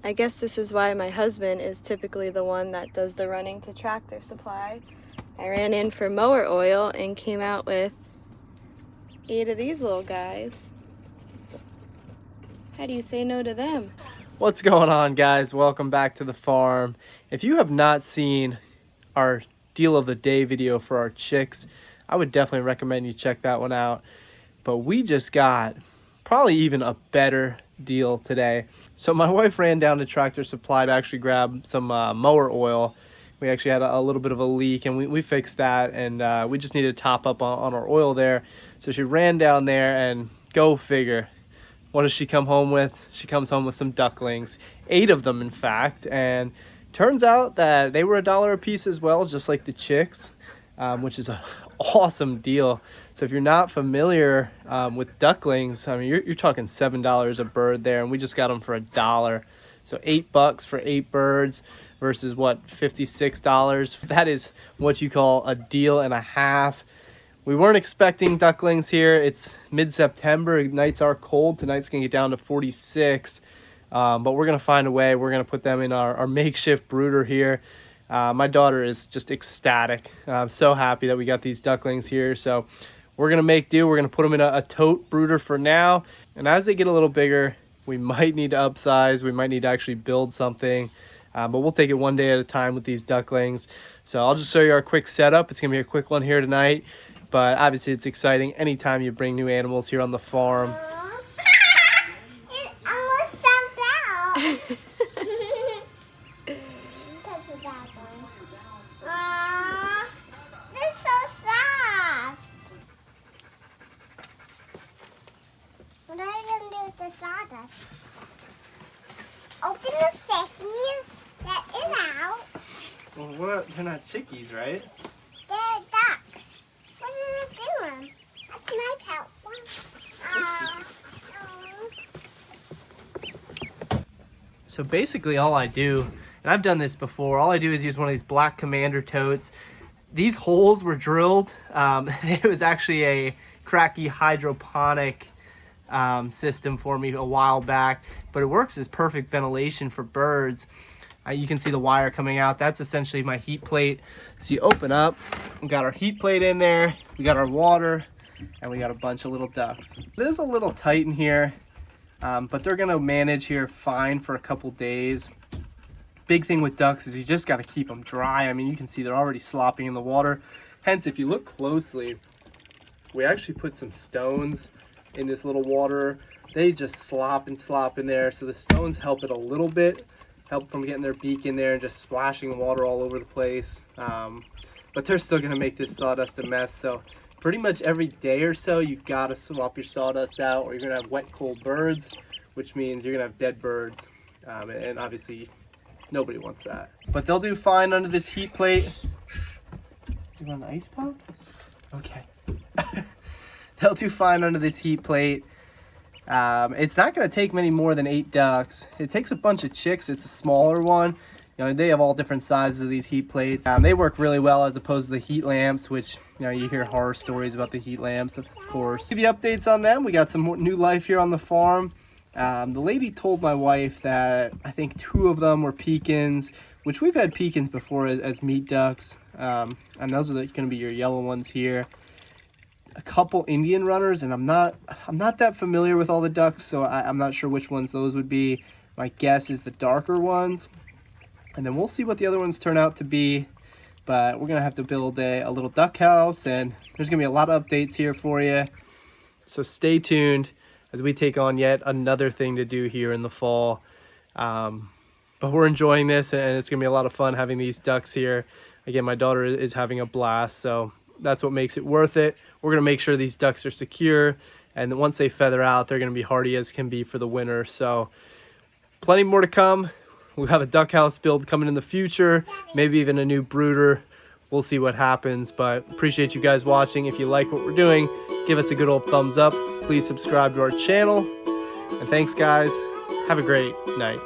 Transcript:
I guess this is why my husband is typically the one that does the running to Tractor Supply. I ran in for mower oil and came out with 8 of these little guys. How do you say no to them? What's going on, guys? Welcome back to the farm. If you have not seen our deal of the day video for our chicks, I would definitely recommend you check that one out. But we just got probably even a better deal today. So my wife ran down to Tractor Supply to actually grab some mower oil. We actually had a little bit of a leak, and we fixed that, and we just needed to top up on our oil there. So she ran down there, and go figure. What does she come home with? She comes home with some ducklings, 8 of them in fact, and turns out that they were $1 a piece as well, just like the chicks, which is an awesome deal. So if you're not familiar with ducklings, I mean, you're talking $7 a bird there, and we just got them for $1. So $8 for 8 birds versus what, $56? That is what you call a deal and a half. We weren't expecting ducklings here. It's mid-September. Nights are cold. Tonight's gonna get down to 46, but we're gonna find a way. We're gonna put them in our makeshift brooder here. My daughter is just ecstatic. I'm so happy that we got these ducklings here. So we're gonna make do. We're gonna put them in a tote brooder for now. And as they get a little bigger, we might need to upsize. We might need to actually build something, but we'll take it one day at a time with these ducklings. So I'll just show you our quick setup. It's gonna be a quick one here tonight. But obviously it's exciting anytime you bring new animals here on the farm. It almost jumped out. That's a bad one. They're so soft. What are you going to do with the sawdust? Open the sickies. That is out. Well, what? They're not chickies, right? They're ducks. What are they doing? That's my pet one. So basically all I do, and I've done this before, all I do is use one of these black Commander totes. These holes were drilled. It was actually a cracky hydroponic system for me a while back, but it works as perfect ventilation for birds. You can see the wire coming out. That's essentially my heat plate. So you open up, we got our heat plate in there, we got our water, and we got a bunch of little ducks. It is a little tight in here, but they're gonna manage here fine for a couple days. Big thing with ducks is you just gotta keep them dry. I mean, you can see they're already slopping in the water. Hence, if you look closely, we actually put some stones in this little water. They just slop in there. So the stones help it a little bit, help from getting their beak in there and just splashing water all over the place. But they're still gonna make this sawdust a mess. So pretty much every day or so, you gotta swap your sawdust out, or you're gonna have wet, cold birds, which means you're gonna have dead birds. And obviously nobody wants that. But they'll do fine under this heat plate. You want an ice pop? Okay. They'll do fine under this heat plate. It's not going to take many more than 8 ducks. It takes a bunch of chicks. It's a smaller one. You know, they have all different sizes of these heat plates. They work really well as opposed to the heat lamps, which, you know, you hear horror stories about the heat lamps, of course. Give you updates on them. We got some more new life here on the farm. The lady told my wife that I think 2 of them were pekins, which we've had pekins before as meat ducks. And those are going to be your yellow ones here. A couple Indian runners, and I'm not that familiar with all the ducks, so I'm not sure which ones those would be. My guess is the darker ones, and then we'll see what the other ones turn out to be. But we're gonna have to build a little duck house, and there's gonna be a lot of updates here for you. So stay tuned as we take on yet another thing to do here in the fall. But we're enjoying this, and it's gonna be a lot of fun having these ducks here. Again, my daughter is having a blast, so that's what makes it worth it. We're gonna make sure these ducks are secure, and then once they feather out, they're gonna be hardy as can be for the winter. So plenty more to come. We'll have a duck house build coming in the future, maybe even a new brooder. We'll see what happens, but appreciate you guys watching. If you like what we're doing, give us a good old thumbs up. Please subscribe to our channel, and thanks guys. Have a great night.